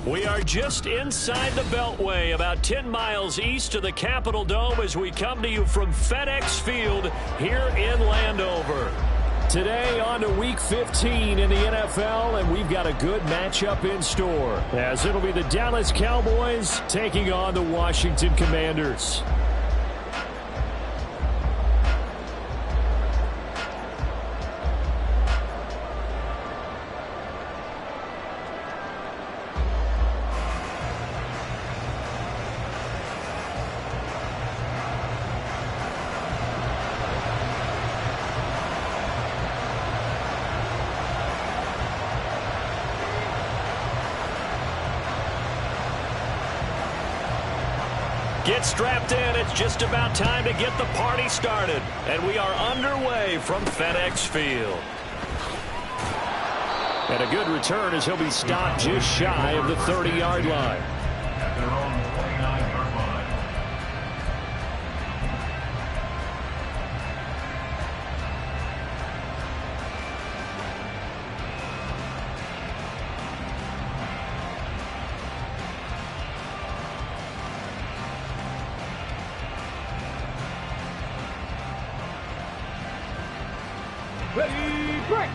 We are just inside the Beltway, about 10 miles east of the Capitol Dome as we come to you from FedEx Field here in Landover. Today on to Week 15 in the NFL, and we've got a good matchup in store, as it'll be the Dallas Cowboys taking on the Washington Commanders. Get strapped in. It's just about time to get the party started. And we are underway from FedEx Field. And a good return as he'll be stopped just shy of the 30-yard line. Ready, break.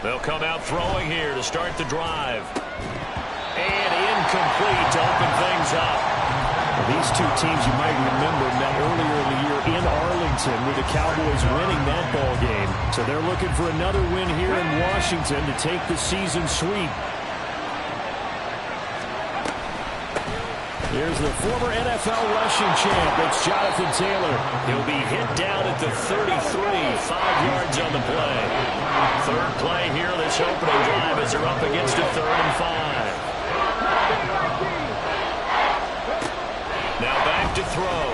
They'll come out throwing here to start the drive. And incomplete to open things up. Well, these two teams, you might remember, met earlier in the year in Arlington with the Cowboys winning that ball game. So they're looking for another win here in Washington to take the season sweep. Here's the former NFL rushing champ. It's Jonathan Taylor. He'll be hit down at the 33, 5 yards on the play. Third play here, this opening drive as they're up against a 3rd and 5. Now back to throw.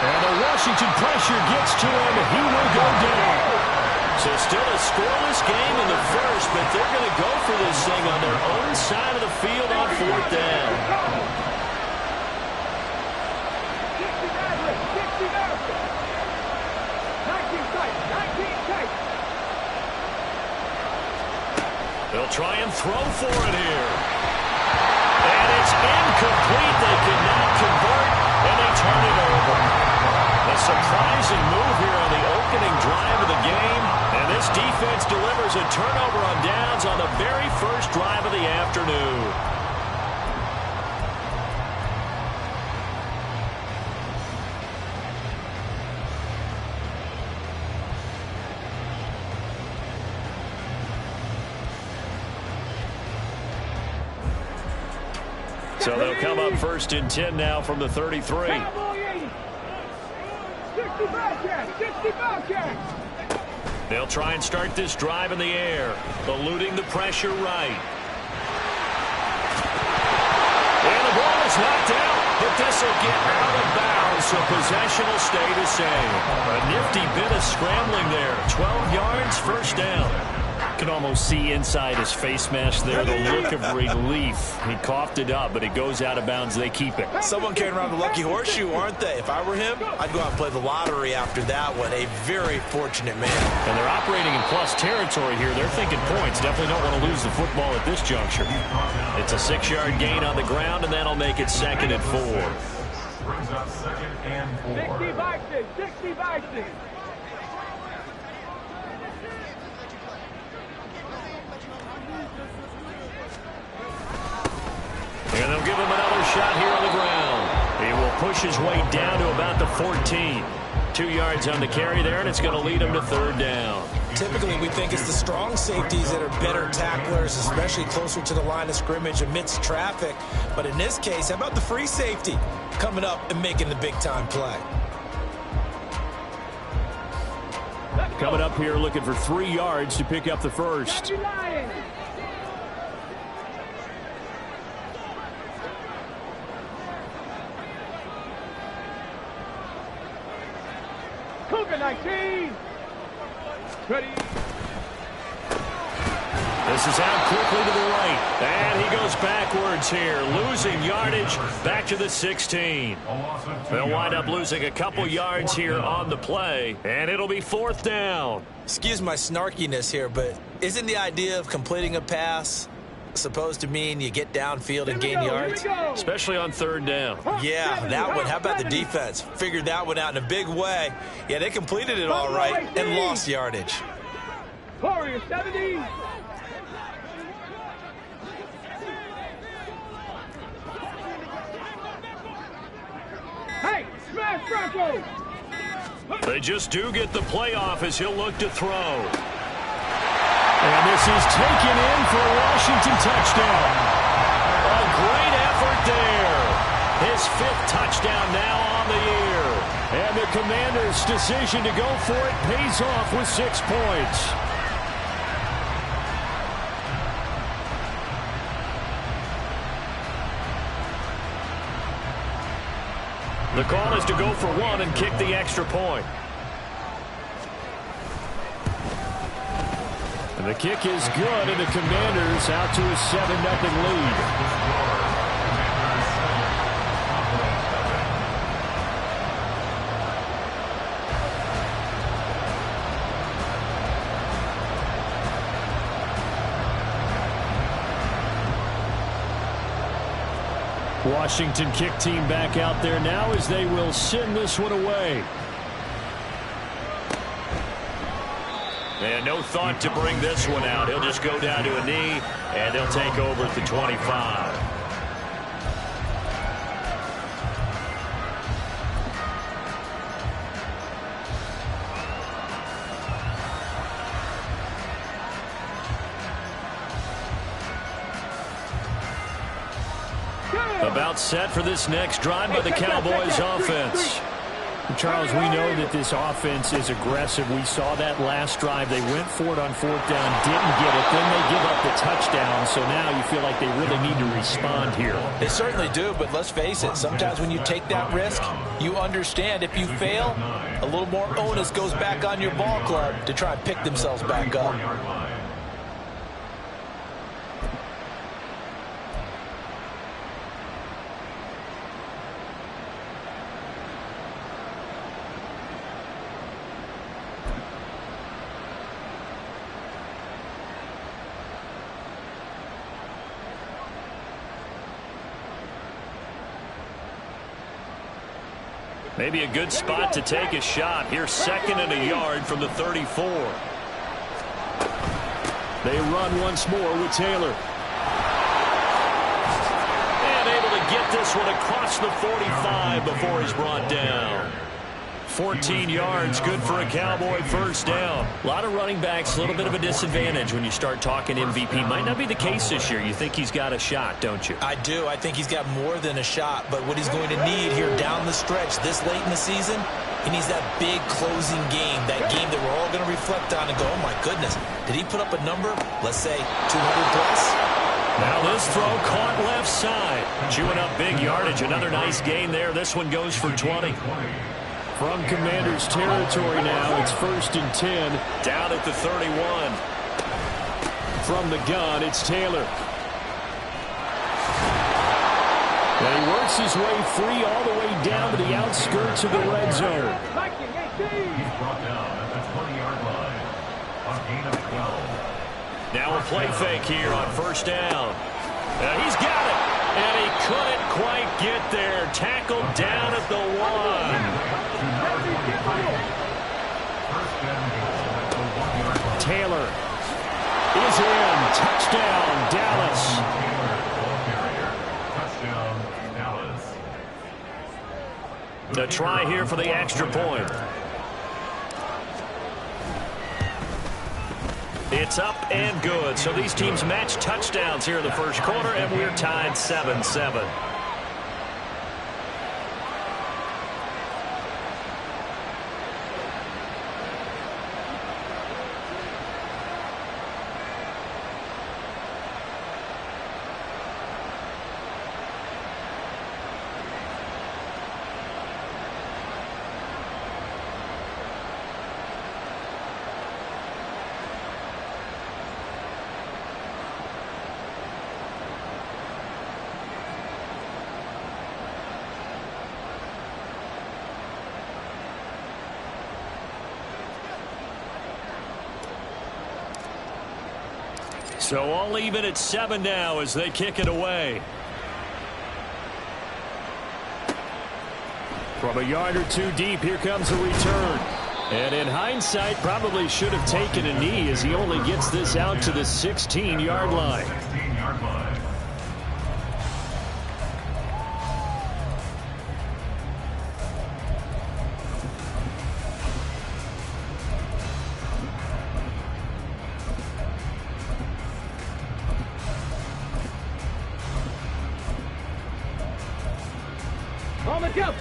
And the Washington pressure gets to him. He will go down. So still a scoreless game in the first, but they're going to go for this thing on their own side of the field on 4th down. They'll try and throw for it here. And it's incomplete. They cannot convert, and they turn it over. A surprising move here on the opening drive of the game. And this defense delivers a turnover on downs on the very first drive of the afternoon. So they'll come up 1st and 10 now from the 33. 65 yards. They'll try and start this drive in the air, eluding the pressure right. And the ball is knocked out, but this will get out of bounds, so possession will stay the same. A nifty bit of scrambling there. 12 yards, 1st down. You can almost see inside his face mask there the look of relief. He coughed it up, but it goes out of bounds. They keep it. Someone carrying around the lucky horseshoe, aren't they? If I were him, I'd go out and play the lottery after that one. A very fortunate man. And they're operating in plus territory here. They're thinking points. Definitely don't want to lose the football at this juncture. It's a 6-yard gain on the ground, and that'll make it 2nd and 4. Brings up 2nd and 4. 60 Vikings, 60 Vikings. And they'll give him another shot here on the ground. He will push his way down to about the 14. 2 yards on the carry there, and it's going to lead him to 3rd down. Typically, we think it's the strong safeties that are better tacklers, especially closer to the line of scrimmage amidst traffic. But in this case, how about the free safety coming up and making the big-time play? Coming up here looking for 3 yards to pick up the first. Cougar 19. Ready. This is out quickly to the right. And he goes backwards here, losing yardage back to the 16. They'll wind up losing a couple yards here on the play, and it'll be 4th down. Excuse my snarkiness here, but isn't the idea of completing a pass supposed to mean you get downfield and gain yards? Especially on 3rd down. Yeah, that one. How about the defense? Figured that one out in a big way. Yeah, they completed it all right and lost yardage. Warrior 70. Hey, smash Bronco! They just do get the playoff as he'll look to throw. And this is taken in for a Washington touchdown. A great effort there. His 5th touchdown now on the year. And the Commanders' decision to go for it pays off with 6 points. The call is to go for 1 and kick the extra point. And the kick is good, and the Commanders out to a 7-0 lead. Washington kick team back out there now as they will send this one away. And no thought to bring this one out. He'll just go down to a knee, and they'll take over at the 25. About set for this next drive by the Cowboys offense. Charles, we know that this offense is aggressive. We saw that last drive. They went for it on 4th down, didn't get it. Then they give up the touchdown. So now you feel like they really need to respond here. They certainly do, but let's face it. Sometimes when you take that risk, you understand if you fail, a little more onus goes back on your ball club to try and pick themselves back up. Maybe a good spot to take a shot. Here's 2nd and a yard from the 34. They run once more with Taylor. And able to get this one across the 45 before he's brought down. 14 yards, good for a Cowboy 1st down. A lot of running backs, a little bit of a disadvantage when you start talking MVP. Might not be the case this year. You think he's got a shot, don't you? I do. I think he's got more than a shot, but what he's going to need here down the stretch this late in the season, he needs that big closing game, that game that we're all going to reflect on and go, oh my goodness, did he put up a number, let's say 200 plus? Now this throw caught left side. Chewing up big yardage. Another nice gain there. This one goes for 20. From Commanders territory now, it's 1st and 10. Down at the 31. From the gun, it's Taylor. And he works his way free all the way down to the outskirts of the red zone. He's brought down at the 20-yard line. On gain of 12. Now a play fake here on 1st down. And he's got it. And he couldn't quite get there. Tackled down at the 1. Taylor is in. Touchdown, Dallas. The try here for the extra point. It's up and good. So these teams match touchdowns here in the 1st quarter, and we're tied 7-7. So all even at 7 now as they kick it away. From a yard or two deep, here comes a return. And in hindsight, probably should have taken a knee as he only gets this out to the 16-yard line. 16-yard line.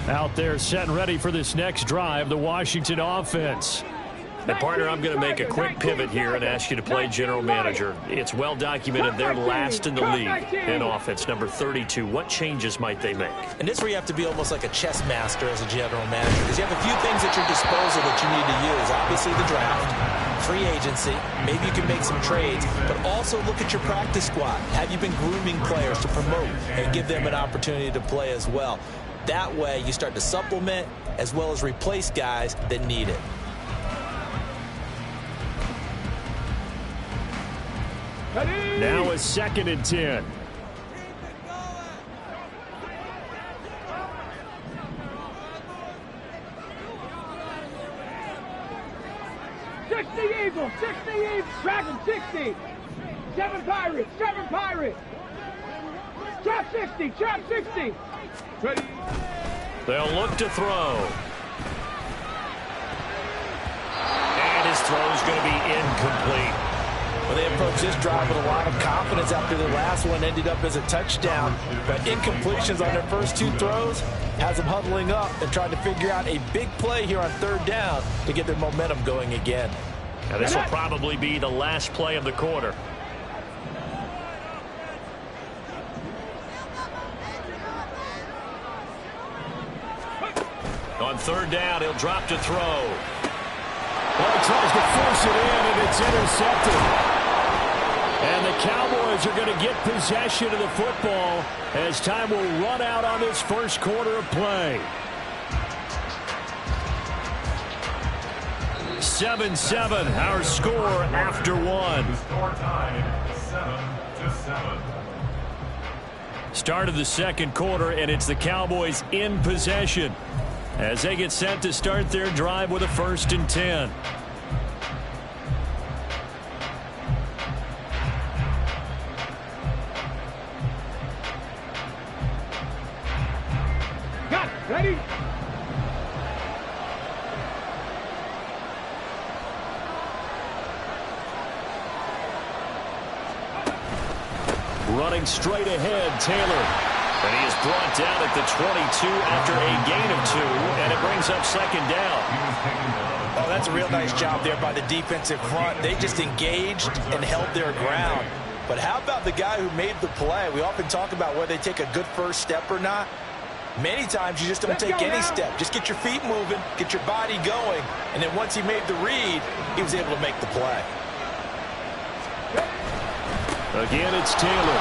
Out there set and ready for this next drive, the Washington offense. And partner, I'm going to make a quick pivot here and ask you to play general manager. It's well documented they're last in the league in offense, number 32. What changes might they make? And this is where you have to be almost like a chess master as a general manager, because you have a few things at your disposal that you need to use. Obviously the draft, free agency, maybe you can make some trades, but also look at your practice squad. Have you been grooming players to promote and give them an opportunity to play as well? That way you start to supplement as well as replace guys that need it. Now a 2nd and 10. Eagles, 60 Eagles, Dragon 60. 7 Pirates, 7 Pirates. Trap 60, trap 60. Ready. They'll look to throw. And his throw's going to be incomplete. Well, they approached this drive with a lot of confidence after the last one ended up as a touchdown. But incompletions on their first 2 throws has them huddling up and trying to figure out a big play here on 3rd down to get their momentum going again. Now, this will probably be the last play of the quarter. On 3rd down, he'll drop to throw. Well, he tries to force it in, and it's intercepted. And the Cowboys are going to get possession of the football as time will run out on this first quarter of play. 7-7, our score after 1. The score tied 7-7. Start of the second quarter, and it's the Cowboys in possession as they get set to start their drive with a 1st and 10. Got it. Ready? Running straight ahead, Taylor. And he is brought down at the 22 after a gain of 2, and it brings up 2nd down. Oh, that's a real nice job there by the defensive front. They just engaged and held their ground. But how about the guy who made the play? We often talk about whether they take a good first step or not. Many times you just don't take any step. Just get your feet moving, get your body going, and then once he made the read, he was able to make the play. Again, it's Taylor.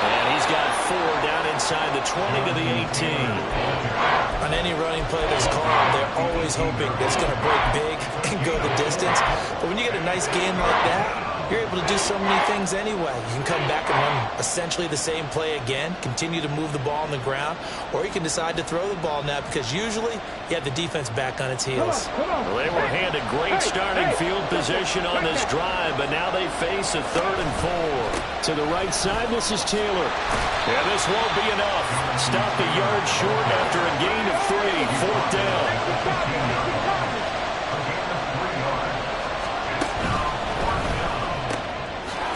And he's got 4 down inside the 20 to the 18. On any running play that's called, they're always hoping that it's going to break big and go the distance. But when you get a nice gain like that, you're able to do so many things anyway. You can come back and run essentially the same play again, continue to move the ball on the ground, or you can decide to throw the ball now because usually you have the defense back on its heels. Well, they were handed great starting field position on this drive, but now they face a 3rd and 4. To the right side, this is Taylor. Yeah, this won't be enough. Stopped a yard short after a gain of 3. 4th down.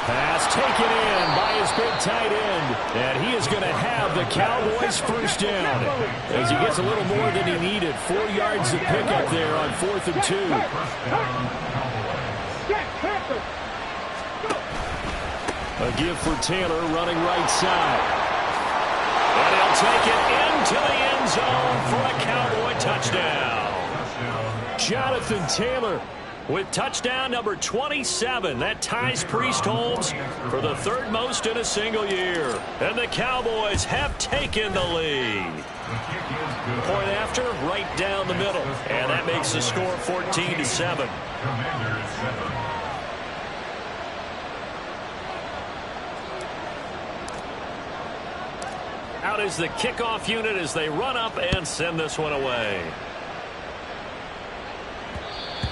Pass taken in by his big tight end. And he is going to have the Cowboys' 1st down as he gets a little more than he needed. 4 yards of pickup there on 4th and 2. A give for Taylor running right side. And he'll take it into the end zone for a Cowboy touchdown. Jonathan Taylor with touchdown number 27. That ties Priest Holmes for the 3rd most in a single year. And the Cowboys have taken the lead. Point after, right down the middle. And that makes the score 14-7. Out is the kickoff unit as they run up and send this one away.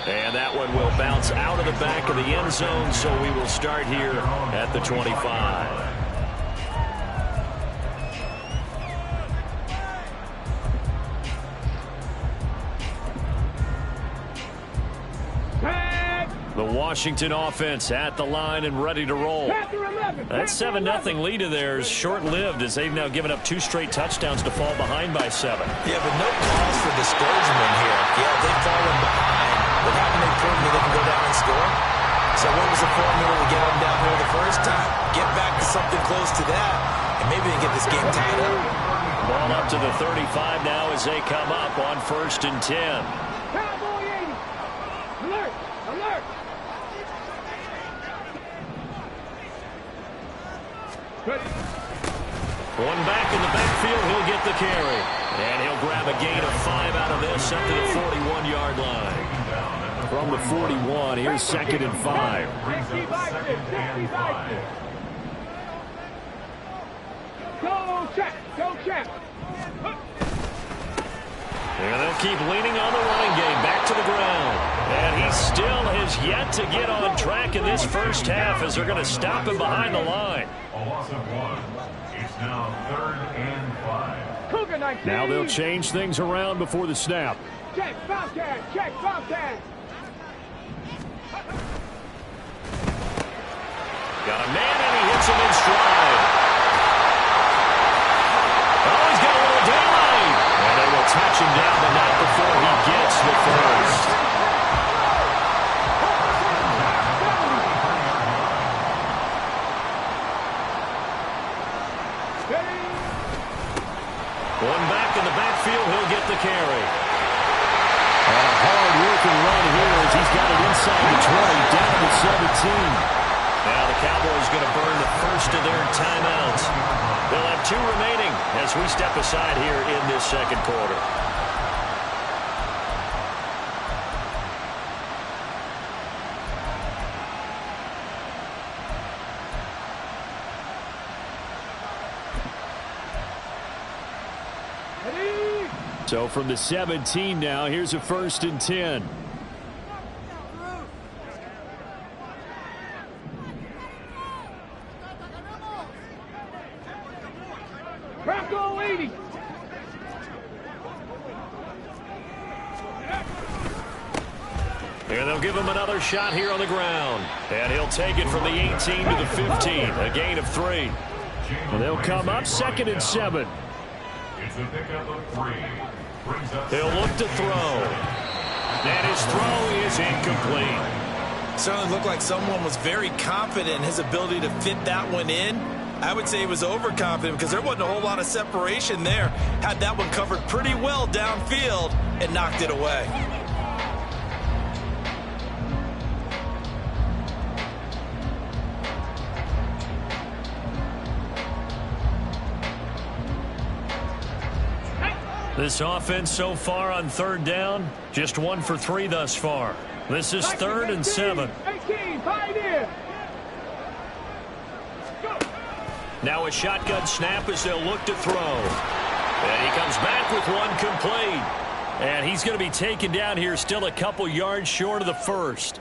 And that one will bounce out of the back of the end zone, so we will start here at the 25. The Washington offense at the line and ready to roll. That 7-0 lead of theirs short-lived as they've now given up 2 straight touchdowns to fall behind by 7. Yeah, but no cause for discouragement here. Yeah, they've fallen behind, but haven't they proven that they can go down and score? So what was the formula to get them down here the first time? Get back to something close to that, and maybe they get this game tied up. Ball up to the 35 now as they come up on 1st and 10. Cowboy 80. Alert! Alert! One back in the backfield, he'll get the carry. And he'll grab a gain of 5 out of this up to the 41-yard line. From the 41, here's 2nd and 5. Go check! Go check! And they'll keep leaning on the running game back to the ground. And he still has yet to get on track in this first half as they're going to stop him behind the line. A loss of 1. It's now 3rd and 5. Cougar 19. Now they'll change things around before the snap. Check, Bobcat! Check, Bobcat! Got a man and he hits him in stride. Oh, he's got a little daylight. And they will touch him down, but not before he gets the first. One back in the backfield, he'll get the carry. And a hard-working run here as he's got it inside the 20, down to 17. Now the Cowboys going to burn the first of their timeouts. They'll have 2 remaining as we step aside here in this second quarter. So from the 17 now, here's a 1st and 10. Bronco 80. And they'll give him another shot here on the ground. And he'll take it from the 18 to the 15, a gain of 3. And they'll come up 2nd and 7. It's a pickup of 3. He'll look to throw. And his throw is incomplete. Certainly looked like someone was very confident in his ability to fit that one in. I would say he was overconfident because there wasn't a whole lot of separation there. Had that one covered pretty well downfield and knocked it away. This offense so far on 3rd down, just 1 for 3 thus far. This is 3rd and 7. 18, Pioneer. Now a shotgun snap as they'll look to throw. And he comes back with one complete. And he's going to be taken down here still a couple yards short of the first.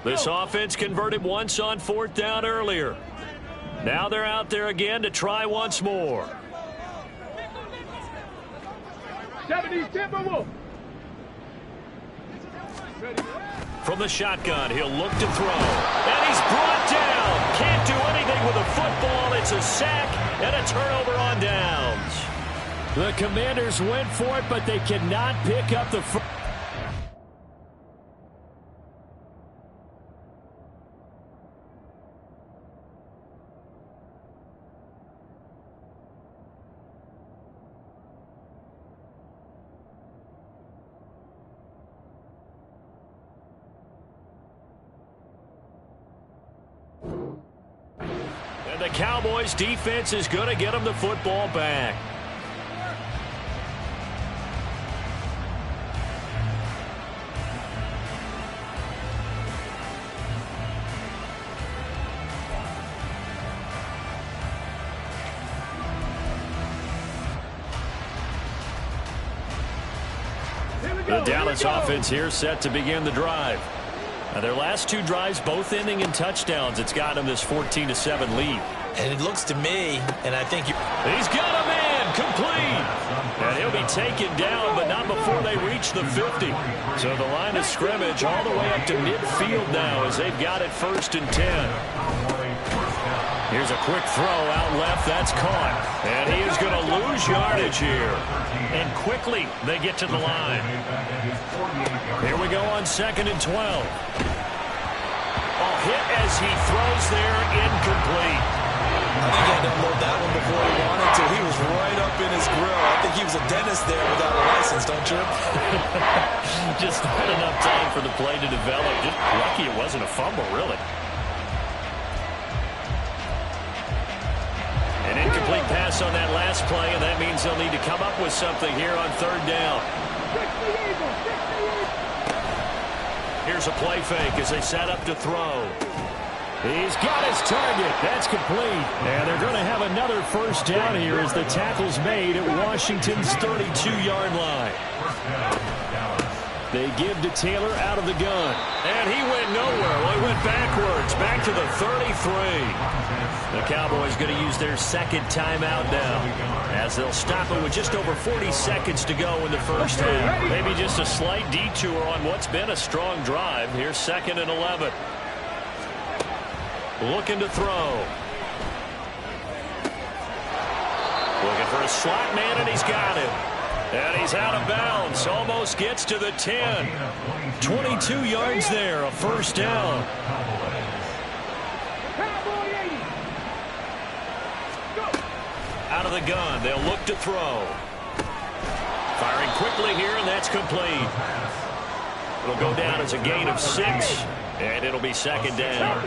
This offense converted once on 4th down earlier. Now they're out there again to try once more. 70 Timberwolf. From the shotgun, he'll look to throw. And he's brought down. Can't do anything with a football. It's a sack and a turnover on downs. The Commanders went for it, but they cannot pick up the first. the Cowboys defense is going to get them the football back. The Dallas offense here set to begin the drive. Now their last two drives both ending in touchdowns. It's got them this 14-7 lead. And it looks to me, and I think he's got a man complete. And he'll be taken down, but not before they reach the 50. So the line of scrimmage all the way up to midfield now as they've got it 1st and 10. Here's a quick throw out left. That's caught. And he is going to lose yardage here. And quickly they get to the line. Here we go on 2nd and 12. Hit as he throws there, incomplete. I think he had to unload that one before he wanted to. He was right up in his grill. I think he was a dentist there without a license, don't you? Just not enough time for the play to develop. Just lucky it wasn't a fumble, really. An incomplete pass on that last play, and that means they'll need to come up with something here on 3rd down. Here's a play fake as they set up to throw. He's got his target. That's complete. And they're going to have another 1st down here as the tackle's made at Washington's 32-yard line. They give to Taylor out of the gun. And he went nowhere. Well, he went backwards, back to the 33. The Cowboys going to use their 2nd timeout now, as they'll stop it with just over 40 seconds to go in the 1st half. Maybe just a slight detour on what's been a strong drive. Here's 2nd and 11. Looking to throw. Looking for a slot man, and he's got him. And he's out of bounds. Almost gets to the 10. 22 yards there, a 1st down. Out of the gun, they'll look to throw. Firing quickly here, and that's complete. It'll go down as a gain of 6, and it'll be 2nd down.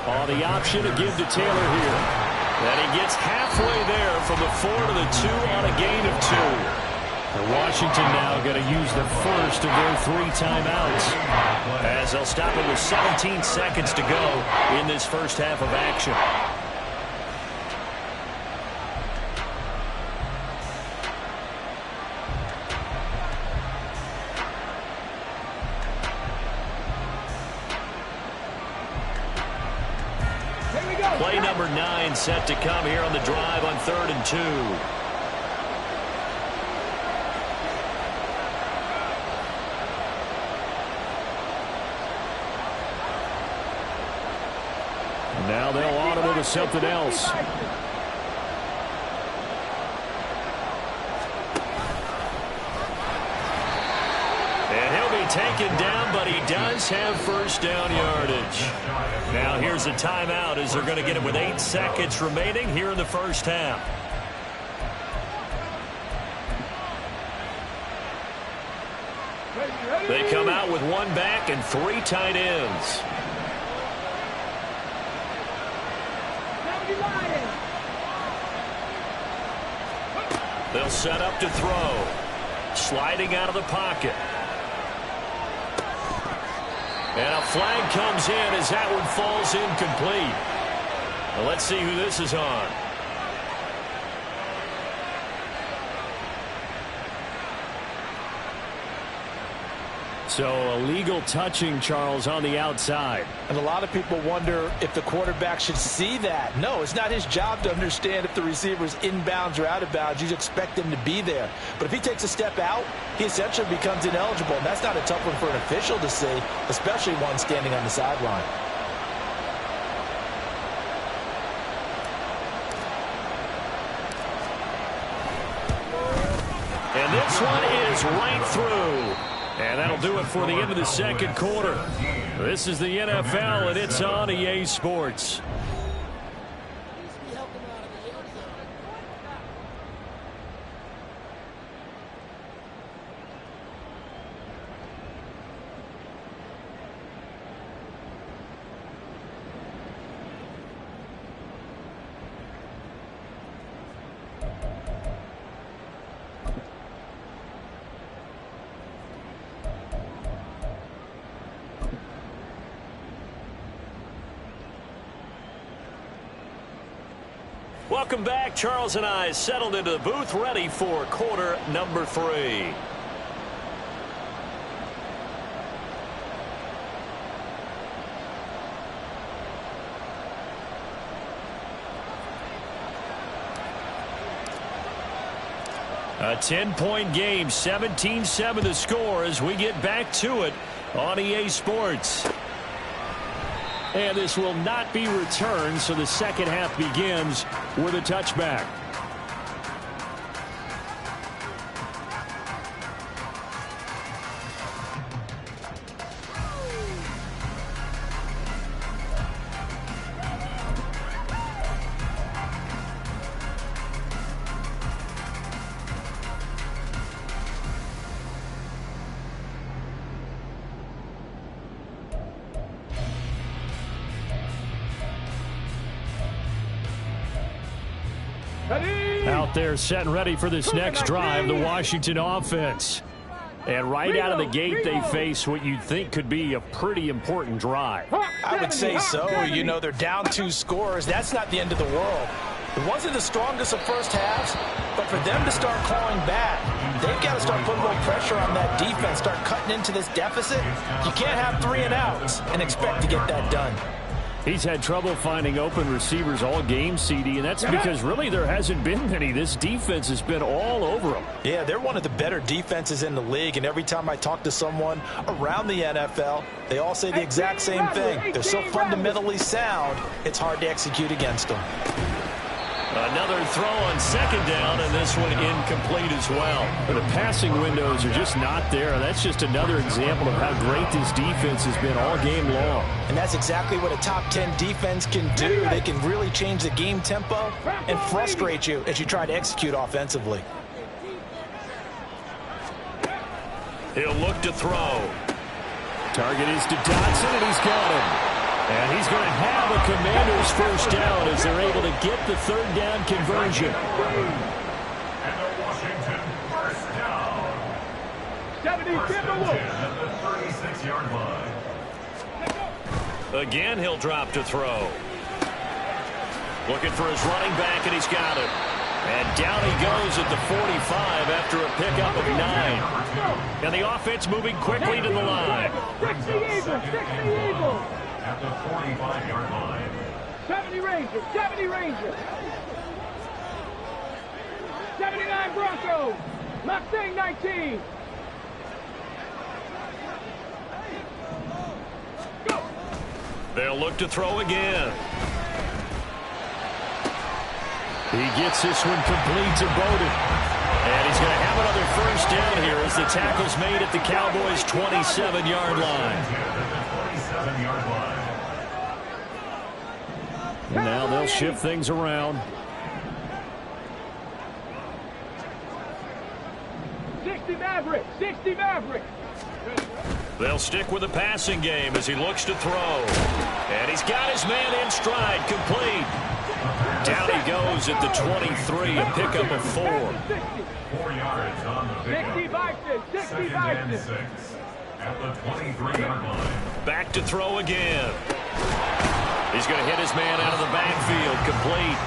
On the option to give to Taylor here. And he gets halfway there from the 4 to the 2 on a gain of 2. And Washington now going to use the first of their 3 timeouts, as they'll stop it with 17 seconds to go in this 1st half of action. Play number 9 set to come here on the drive on 3rd and 2. Now they'll audible to something else. And he'll be taken down, but he does have 1st down yardage. Now here's a timeout as they're going to get it with 8 seconds remaining here in the 1st half. They come out with 1 back and 3 tight ends. They'll set up to throw. Sliding out of the pocket. And a flag comes in as that one falls incomplete. Well, let's see who this is on. So illegal touching, Charles, on the outside. And a lot of people wonder if the quarterback should see that. No, it's not his job to understand if the receiver's inbounds or out of bounds. You expect him to be there. But if he takes a step out, he essentially becomes ineligible. And that's not a tough one for an official to see, especially one standing on the sideline. And this one is right through. And that'll do it for the end of the 2nd quarter. This is the NFL, and it's on EA Sports. Welcome back. Charles and I settled into the booth, ready for quarter number 3. A 10-point game, 17-7 the score as we get back to it on EA Sports. And this will not be returned, so the second half begins with a touchback. Out there set and ready for this next drive, the Washington offense. And right out of the gate, they face what you'd think could be a pretty important drive. I would say so. You know, they're down 2 scores. That's not the end of the world. It wasn't the strongest of first halves, but for them to start clawing back, they've got to start putting a little pressure on that defense, start cutting into this deficit. You can't have 3 and outs and expect to get that done. He's had trouble finding open receivers all game, CD, and that's because really there hasn't been many. This defense has been all over them. Yeah, they're one of the better defenses in the league, and every time I talk to someone around the NFL, they all say the exact same thing. They're so fundamentally sound, it's hard to execute against them. Another throw on second down, and this one incomplete as well. The passing windows are just not there. That's just another example of how great this defense has been all game long. And that's exactly what a top 10 defense can do. They can really change the game tempo and frustrate you as you try to execute offensively. He'll look to throw. Target is to Dotson, and he's got him. And he's going to have a Commander's first down as they're able to get the third down conversion. And the Washington first down. 70, at the 36-yard line. Again, he'll drop to throw. Looking for his running back, and he's got it. And down he goes at the 45 after a pickup of 9. And the offense moving quickly to the line. 60 Eagles. At the 45-yard line. 70 Rangers, 70 Rangers. 79 Broncos. Mustang 19. Go. They'll look to throw again. He gets this one complete to Bowden. And he's going to have another first down here as the tackle's made at the Cowboys' 27-yard line. And now they'll shift things around. 60 Maverick, 60 Maverick. They'll stick with the passing game as he looks to throw. And he's got his man in stride, complete. Down he goes at the 23, a pickup of 4. 4 yards on the pickup. 60 Bison, 60 Second and Bison. 6 at the 23-yard line. Back to throw again. He's going to hit his man out of the backfield, complete.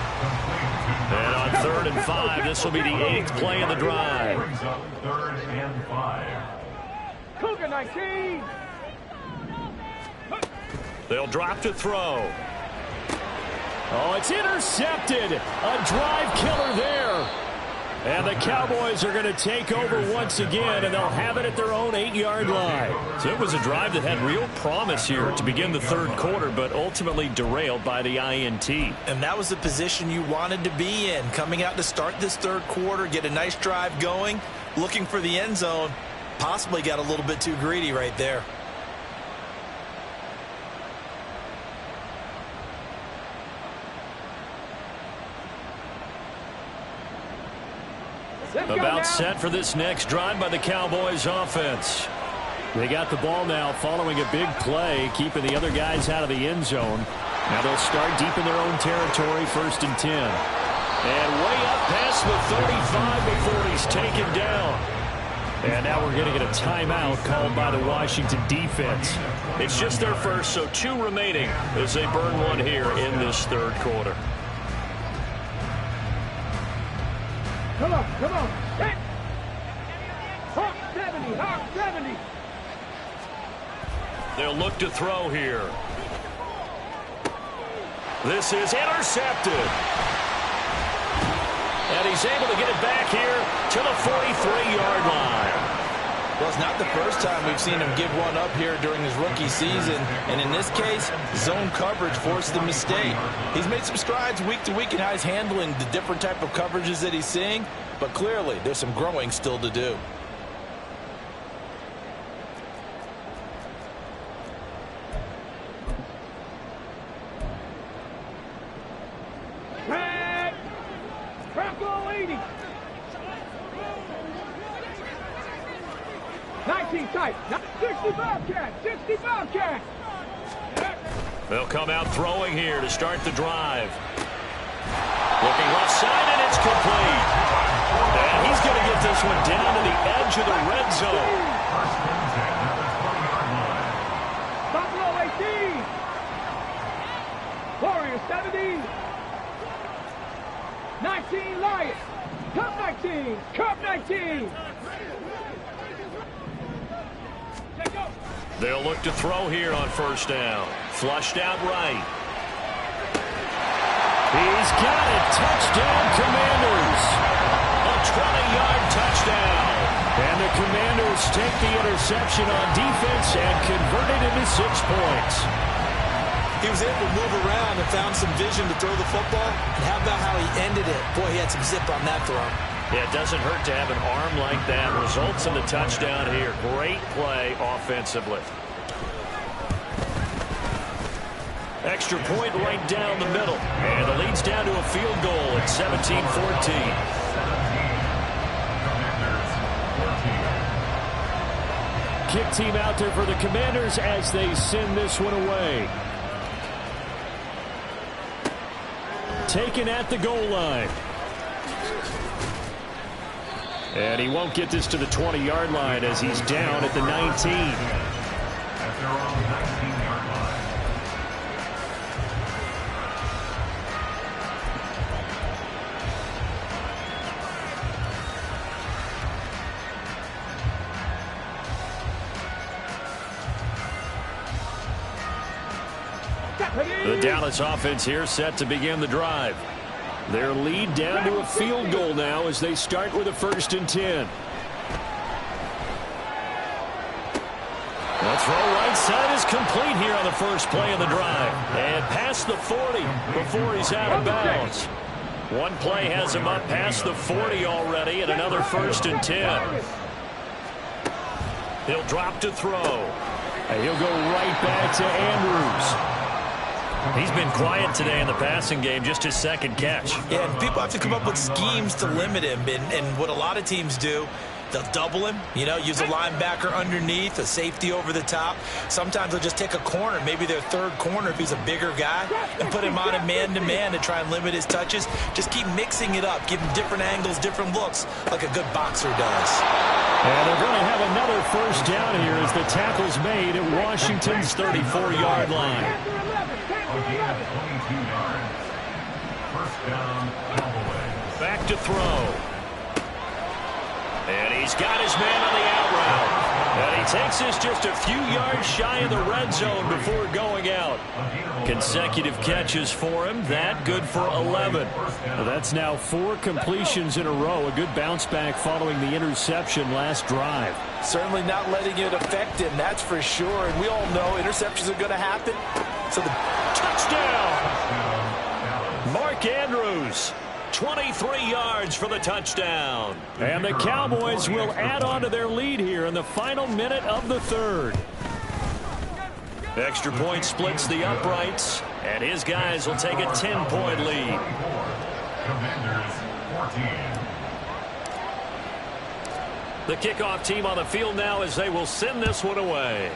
And on 3rd and 5, this will be the 8th play of the drive. Brings up 3rd and 5. Cougar 19. They'll drop to throw. Oh, it's intercepted. A drive killer there. And the Cowboys are going to take over once again, and they'll have it at their own 8-yard line. So it was a drive that had real promise here to begin the 3rd quarter, but ultimately derailed by the INT. And that was the position you wanted to be in, coming out to start this 3rd quarter, get a nice drive going, looking for the end zone. Possibly got a little bit too greedy right there. About set for this next drive by the Cowboys offense. They got the ball now following a big play, keeping the other guys out of the end zone. Now they'll start deep in their own territory, 1st and 10. And way up past the 35 before he's taken down. And now we're going to get a timeout called by the Washington defense. It's just their first, so 2 remaining as they burn one here in this 3rd quarter. Come on, come on. Hit. Hawk 70, Hawk 70. They'll look to throw here. This is intercepted. And he's able to get it back here to the 43-yard line. Well, it's not the first time we've seen him give one up here during his rookie season. And in this case, zone coverage forced the mistake. He's made some strides week to week in how he's handling the different type of coverages that he's seeing. But clearly, there's some growing still to do. Bronco 80. 19 tight. 60 Bobcat. 60 Bobcat. They'll come out throwing here to start the drive. Looking left side, and it's complete. And he's going to get this one down to the edge of the red zone. Buffalo 18. Warriors 70. 19 Lions. Cup 19. Cup 19. They'll look to throw here on first down. Flushed out right. He's got it. Touchdown, Commanders. A 20-yard touchdown. And the Commanders take the interception on defense and convert it into 6 points. He was able to move around and found some vision to throw the football. And how about how he ended it? Boy, he had some zip on that throw. Yeah, it doesn't hurt to have an arm like that. Results in the touchdown here. Great play offensively. Extra point right down the middle. And the lead's down to a field goal at 17-14. Kick team out there for the Commanders as they send this one away. Taken at the goal line. And he won't get this to the 20-yard line as he's down at the 19. At their own 19-yard line. The Dallas offense here set to begin the drive. Their lead down to a field goal now as they start with a 1st and 10. The throw right side is complete here on the first play of the drive. And past the 40 before he's out of bounds. One play has him up past the 40 already and another 1st and 10. He'll drop to throw. And he'll go right back to Andrews. He's been quiet today in the passing game, just his 2nd catch. Yeah, and people have to come up with schemes to limit him. And what a lot of teams do, they'll double him, use a linebacker underneath, a safety over the top. Sometimes they'll just take a corner, maybe their 3rd corner if he's a bigger guy, and put him on a man-to-man to try and limit his touches. Just keep mixing it up, give him different angles, different looks, like a good boxer does. And they're going to have another 1st down here as the tackle's made at Washington's 34-yard line. A gain of 22 yards. 1st down, Cowboys. Back to throw. And he's got his man on the out route. And he takes this just a few yards shy of the red zone before going out. Consecutive catches for him. That good for 11. Well, that's now 4 completions in a row. A good bounce back following the interception last drive. Certainly not letting it affect him, that's for sure. And we all know interceptions are going to happen. So the touchdown! Mark Andrews. 23 yards for the touchdown. And the Cowboys will add on to their lead here in the final minute of the 3rd. Extra point splits the uprights, and his guys will take a 10-point lead. Commanders 14. The kickoff team on the field now as they will send this one away.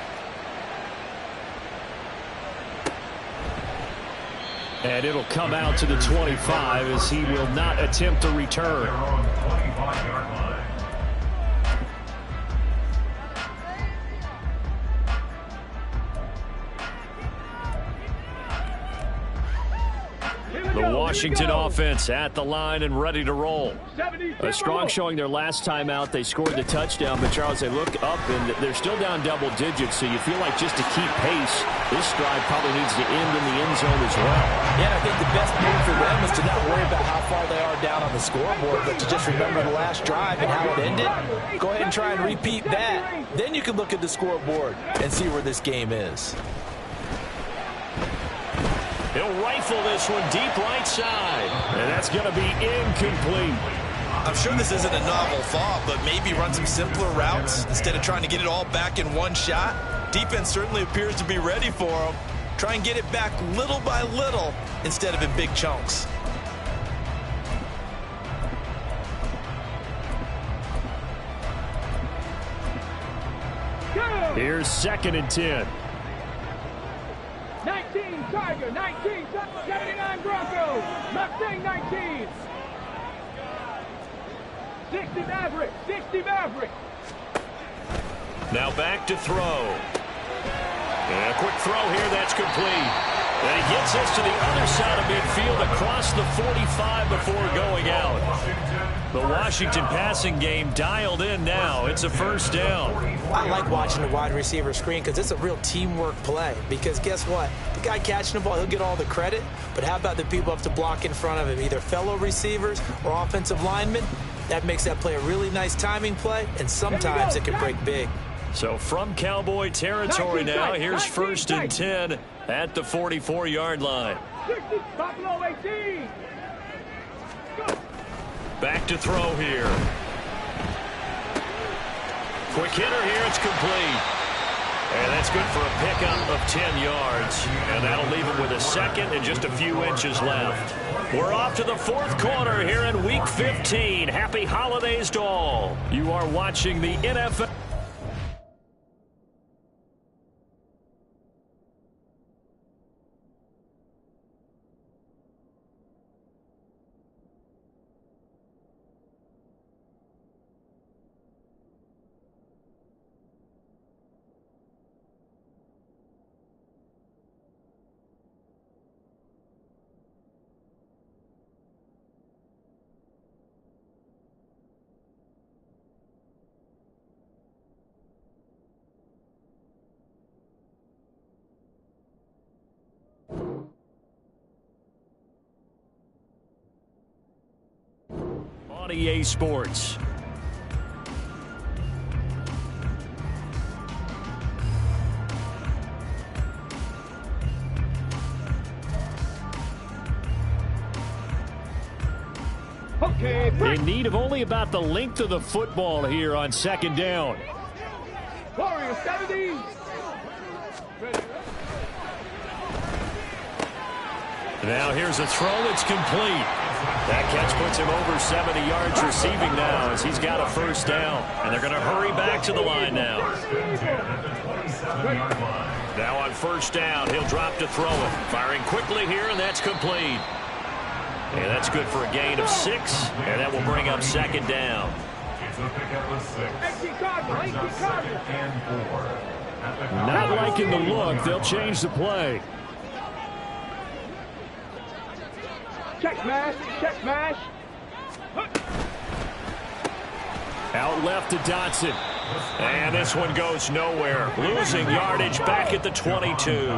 And it'll come out to the 25 as he will not attempt to return. Their own 25-yard line. The Washington offense at the line and ready to roll. A strong showing their last time out. They scored the touchdown, but Charles, they look up and they're still down double digits, so you feel like just to keep pace, this drive probably needs to end in the end zone as well. Yeah, I think the best move for them is to not worry about how far they are down on the scoreboard, but to just remember the last drive and how it ended. Go ahead and try and repeat that. Then you can look at the scoreboard and see where this game is. He'll rifle this one deep right side. And that's going to be incomplete. I'm sure this isn't a novel thought, but maybe run some simpler routes instead of trying to get it all back in one shot. Defense certainly appears to be ready for him. Try and get it back little by little instead of in big chunks. Here's 2nd and 10. 19 Tiger, 19, 79 Broncos, Mustang 19. 60 Maverick, 60 Maverick. Now back to throw. And a quick throw here, that's complete. And he gets this to the other side of midfield across the 45 before going out. The Washington passing game dialed in now. It's a first down. I like watching the wide receiver screen because it's a real teamwork play. Because guess what? The guy catching the ball, he'll get all the credit. But how about the people have to block in front of him, either fellow receivers or offensive linemen? That makes that play a really nice timing play, and sometimes it can break big. So from Cowboy territory now, here's 1st and 10 at the 44-yard line. 60, Buffalo 18. Back to throw here. Quick hitter here, it's complete. And that's good for a pickup of 10 yards. And that'll leave him with a second and just a few inches left. We're off to the 4th quarter here in Week 15. Happy holidays to all. You are watching the NFL. EA Sports. In need of only about the length of the football here on 2nd down. Warrior 70. Now here's a throw that's complete. That catch puts him over 70 yards receiving now as he's got a first down. And they're going to hurry back to the line now. Now on 1st down, he'll drop to throw it. Firing quickly here, and that's complete. And that's good for a gain of 6, and that will bring up 2nd down. Not liking the look. They'll change the play. Check smash, check smash. Out left to Dotson. And this one goes nowhere. Losing yardage back at the 22.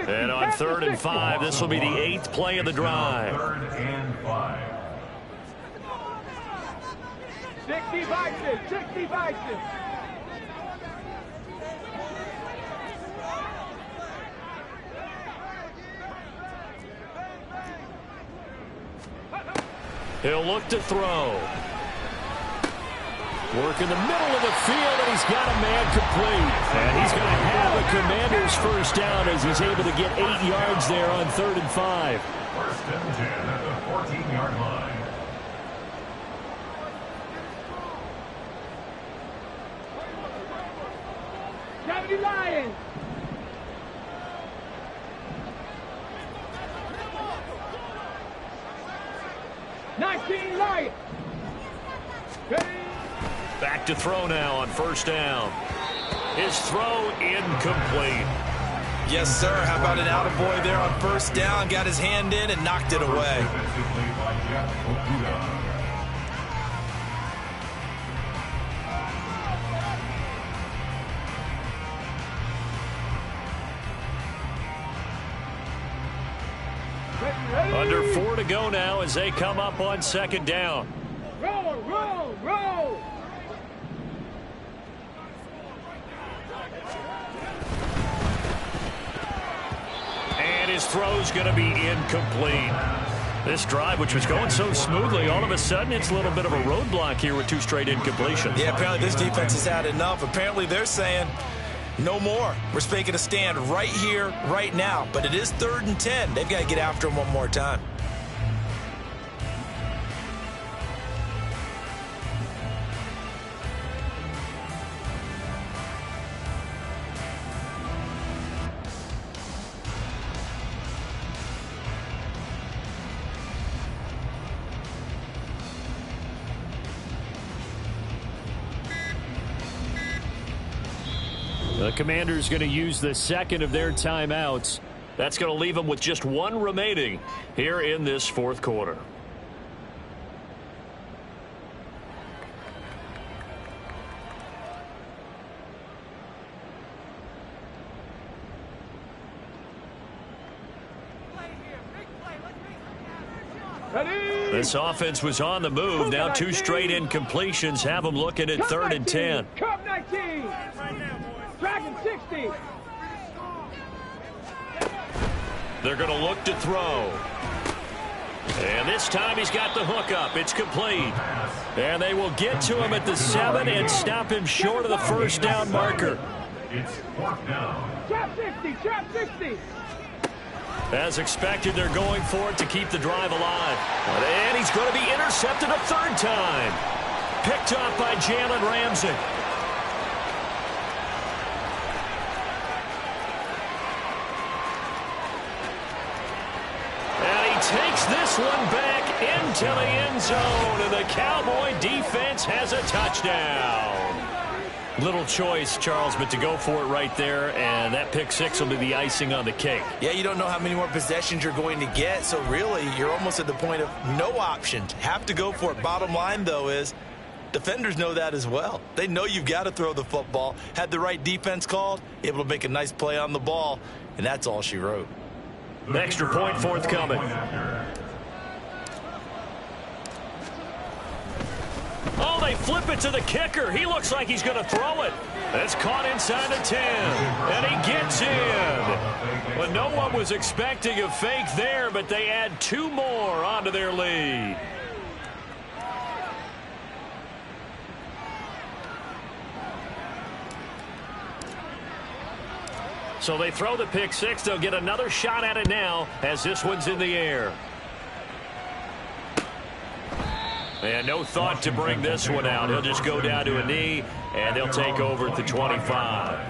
And on 3rd and 5, this will be the 8th play of the drive. 3rd and 5. 60 Bison, 60 Bison. He'll look to throw. Work in the middle of the field, and he's got a man complete. And he's going to have a Commander's first down as he's able to get 8 yards there on 3rd and 5. 1st and 10 at the 14-yard line. Lions. Lions. Back to throw now on 1st down. His throw incomplete. Yes, sir. How about an attaboy there on first down? Got his hand in and knocked it away. Under 4 to go now as they come up on second down. Roll, roll, roll. And his throw's going to be incomplete. This drive, which was going so smoothly, all of a sudden it's a little bit of a roadblock here with 2 straight incompletions. Yeah, apparently this defense has had enough. Apparently they're saying no more. We're making a stand right here, right now. But it is 3rd and 10. They've got to get after him one more time. The Commanders going to use the second of their timeouts. That's going to leave them with just 1 remaining here in this 4th quarter. This offense was on the move. Now 2 straight incompletions have them looking at 3rd and 10. Cup 19. Dragon 60. They're going to look to throw. And this time he's got the hook up. It's complete. And they will get to him at the 7 and stop him short of the first down marker. It's 4th down. Trap 60. Trap 60. As expected, they're going for it to keep the drive alive. And he's going to be intercepted a 3rd time. Picked off by Jalen Ramsey. Takes this one back into the end zone, and the Cowboy defense has a touchdown. Little choice, Charles, but to go for it right there, and that pick 6 will be the icing on the cake. Yeah, you don't know how many more possessions you're going to get, so really you're almost at the point of no options. Have to go for it. Bottom line, though, is defenders know that as well. They know you've got to throw the football. Had the right defense called, able to make a nice play on the ball, and that's all she wrote. An extra point forthcoming. Oh, they flip it to the kicker. He looks like he's going to throw it. That's caught inside the 10, and he gets in. Well, no one was expecting a fake there, but they add 2 more onto their lead. So they throw the pick 6. They'll get another shot at it now as this one's in the air. And no thought to bring this one out. He'll just go down to a knee, and they'll take over at the 25.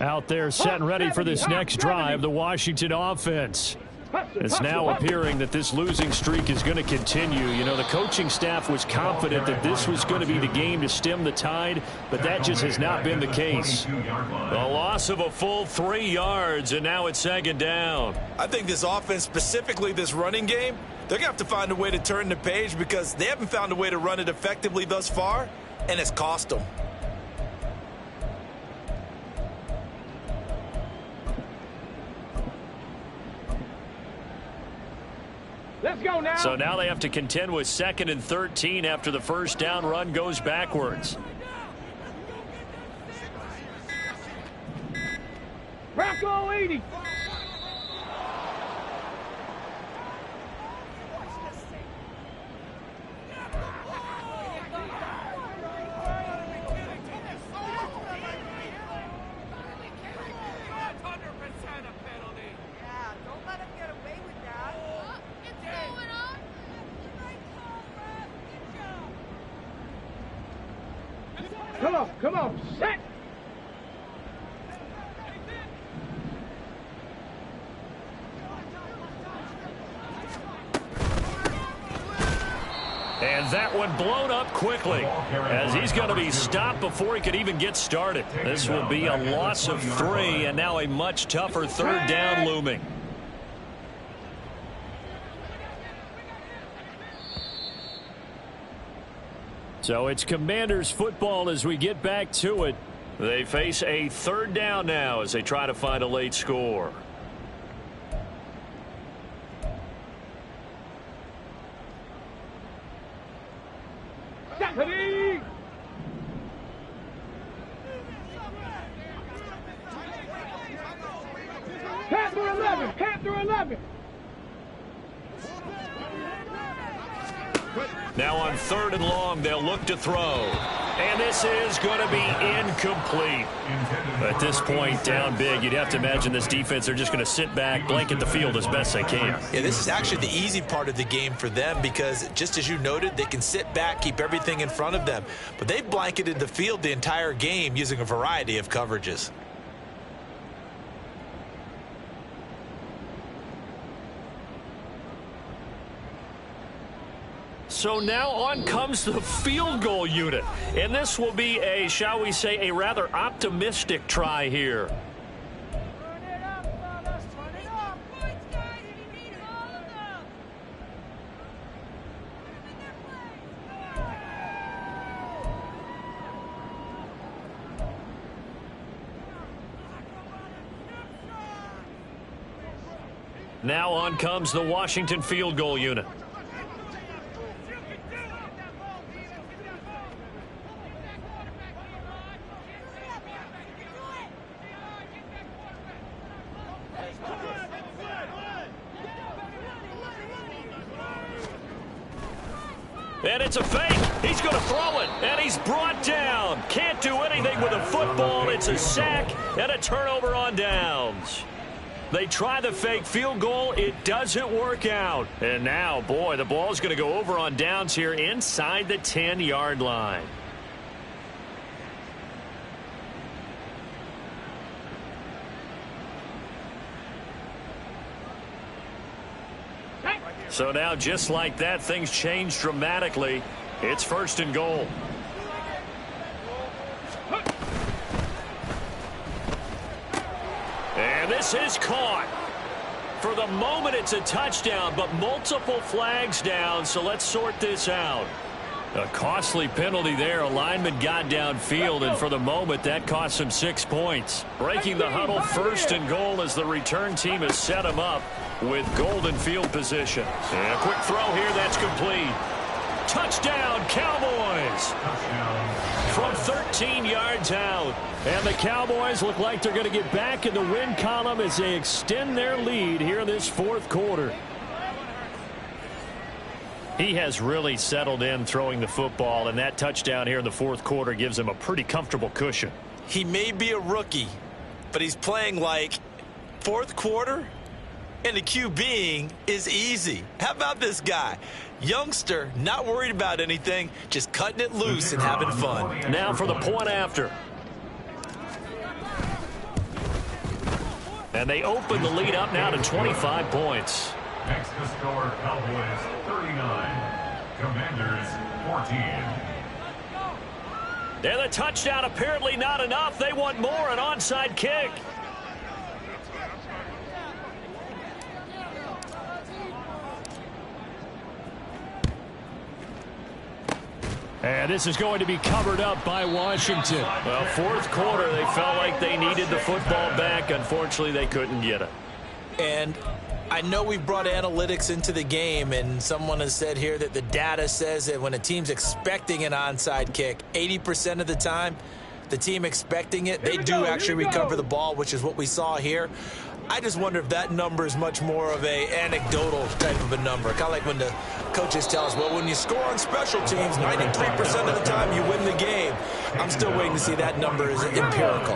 Out there set and ready for this next drive, the Washington offense. It's now appearing that this losing streak is going to continue. You know, the coaching staff was confident that this was going to be the game to stem the tide, but that just has not been the case. The loss of a full 3 yards, and now it's 2nd down. I think this offense, specifically this running game, they're going to have to find a way to turn the page because they haven't found a way to run it effectively thus far, and it's cost them. Let's go now. So now they have to contend with 2nd and 13 after the first down run goes backwards. Rocco 80. Come on, set. And that one blown up quickly as he's going to be stopped before he could even get started. This will be a loss of 3 and now a much tougher 3rd down looming. So it's Commanders football as we get back to it. They face a 3rd down now as they try to find a late score. Panther 11, Panther 11. Now on 3rd and long, they'll look to throw. And this is going to be incomplete. At this point, down big, you'd have to imagine this defense, they're just going to sit back, blanket the field as best they can. Yeah, this is actually the easy part of the game for them because, just as you noted, they can sit back, keep everything in front of them. But they've blanketed the field the entire game using a variety of coverages. So now on comes the field goal unit. And this will be a, shall we say, a rather optimistic try here. Now on comes the Washington field goal unit. And it's a fake. He's going to throw it. And he's brought down. Can't do anything with a football. It's a sack and a turnover on downs. They try the fake field goal. It doesn't work out. And now, boy, the ball's going to go over on downs here inside the 10-yard line. So now, just like that, things change dramatically. It's 1st and goal. And this is caught. For the moment, it's a touchdown, but multiple flags down, so let's sort this out. A costly penalty there. A lineman got downfield, and for the moment, that cost him 6 points. Breaking the huddle, 1st and goal as the return team has set him up with golden field position. And a quick throw here, that's complete. Touchdown, Cowboys! From 13 yards out. And the Cowboys look like they're going to get back in the win column as they extend their lead here in this 4th quarter. He has really settled in throwing the football, and that touchdown here in the 4th quarter gives him a pretty comfortable cushion. He may be a rookie, but he's playing like 4th quarter, and the QBing is easy. How about this guy? Youngster, not worried about anything, just cutting it loose and having fun. Now for the point after. And they open the lead up now to 25 points. Next to score, Cowboys 39, Commanders 14. And the touchdown apparently not enough. They want more, an onside kick. And this is going to be covered up by Washington. Well, 4th quarter, they felt like they needed the football back. Unfortunately, they couldn't get it. And I know we've brought analytics into the game, and someone has said here that the data says that when a team's expecting an onside kick, 80% of the time, the team expecting it, they do actually recover the ball, which is what we saw here. I just wonder if that number is much more of a anecdotal type of a number. Kind of like when the coaches tell us, well, when you score on special teams, 93% of the time you win the game. I'm still waiting to see that number is empirical.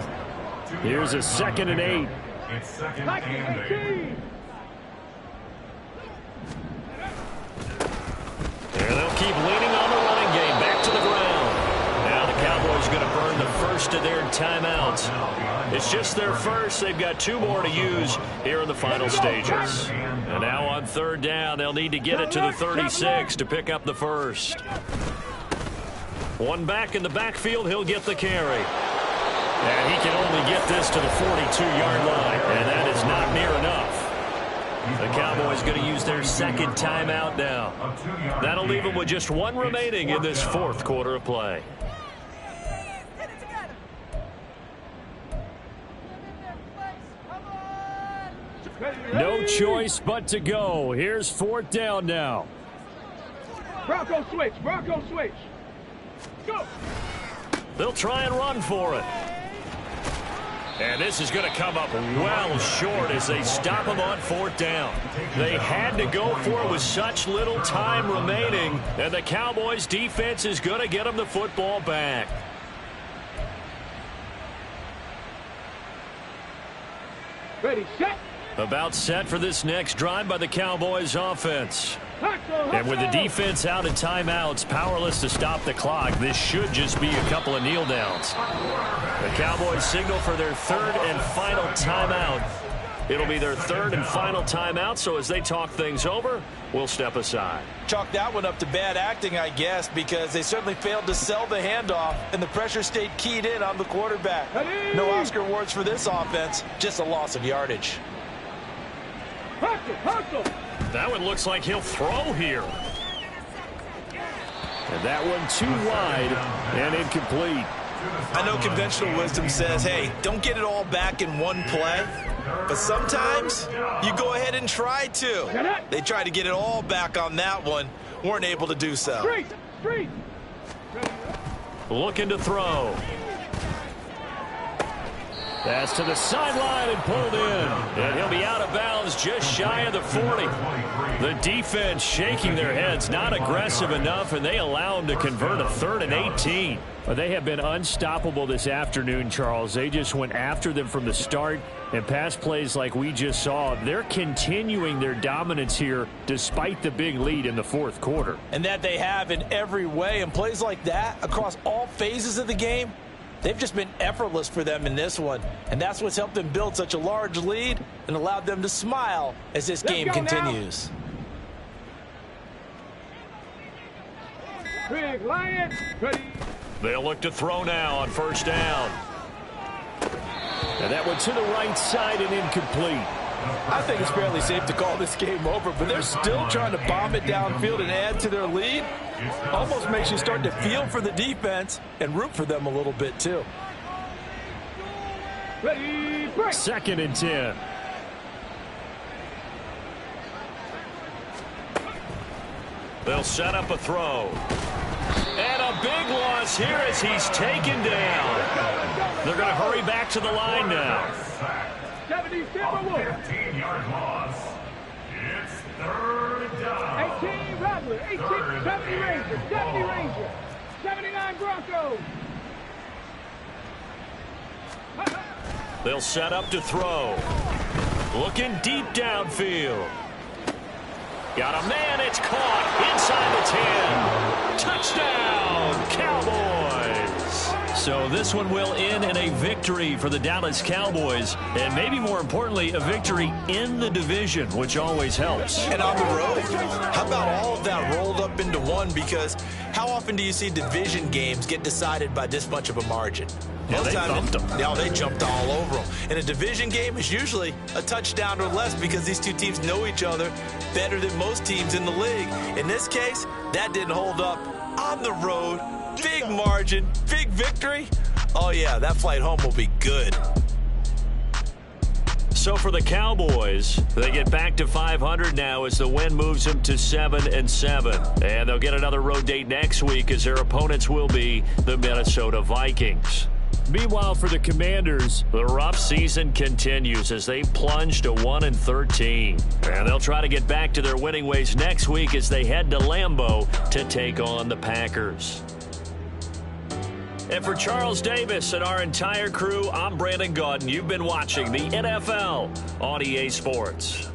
Here's a 2nd and 8. It's 2nd and 8. And they'll keep leaning on the running game. Back to the ground. Now the Cowboys are going to their timeouts. It's just their first. They've got 2 more to use here in the final stages. And now on 3rd down, they'll need to get it to the 36 to pick up the first. One back in the backfield, he'll get the carry. And he can only get this to the 42-yard line, and that is not near enough. The Cowboys going to use their 2nd timeout now. That'll leave them with just 1 remaining in this 4th quarter of play. No choice but to go. Here's 4th down now. Bronco switch. Bronco switch. Go. They'll try and run for it. And this is going to come up well short as they stop him on 4th down. They had to go for it with such little time remaining, and the Cowboys defense is going to get them the football back. Ready, set. About set for this next drive by the Cowboys offense. And with the defense out in timeouts, powerless to stop the clock, this should just be a couple of kneel downs. The Cowboys signal for their 3rd and final timeout. It'll be their 3rd and final timeout, so as they talk things over, we'll step aside. Chalk that one up to bad acting, I guess, because they certainly failed to sell the handoff, and the pressure stayed keyed in on the quarterback. No Oscar awards for this offense, just a loss of yardage. That one looks like he'll throw here. And that one too wide and incomplete. I know conventional wisdom says, hey, don't get it all back in one play. But sometimes you go ahead and try to. They tried to get it all back on that one. Weren't able to do so. Looking to throw. Pass to the sideline and pulled in. And he'll be out of bounds just shy of the 40. The defense shaking their heads, not aggressive enough, and they allow him to convert a 3rd and 18. Well, they have been unstoppable this afternoon, Charles. They just went after them from the start, and pass plays like we just saw. They're continuing their dominance here despite the big lead in the 4th quarter. And that they have in every way. And plays like that across all phases of the game, they've just been effortless for them in this one. And that's what's helped them build such a large lead and allowed them to smile as this game continues. Big Lion. Ready. They'll look to throw now on 1st down. And that one to the right side and incomplete. I think it's fairly safe to call this game over, but they're still trying to bomb it downfield and add to their lead. Almost makes you start to feel for the defense and root for them a little bit too. Ready, break. 2nd and 10. They'll set up a throw. And a big loss here as he's taken down. They're going to hurry back to the line now. 15-yard loss. It's 3rd down. 18 Rattler, 18, 70 Ranger, 70 Ranger, 79 Broncos. They'll set up to throw. Looking deep downfield. Got a man, it's caught inside the 10. Touchdown, Cowboys. So this one will end in a victory for the Dallas Cowboys, and maybe more importantly, a victory in the division, which always helps. And on the road, how about all of that rolled up into one? Because how often do you see division games get decided by this much of a margin? Yeah, they thumped them. Yeah, they jumped all over them. And a division game is usually a touchdown or less because these two teams know each other better than most teams in the league. In this case, that didn't hold up. On the road, big margin, big victory. Oh, yeah, that flight home will be good. So for the Cowboys, they get back to 500 now as the win moves them to 7-7. And they'll get another road date next week as their opponents will be the Minnesota Vikings. Meanwhile, for the Commanders, the rough season continues as they plunge to 1-13. And they'll try to get back to their winning ways next week as they head to Lambeau to take on the Packers. And for Charles Davis and our entire crew, I'm Brandon Gaudin. You've been watching the NFL on EA Sports.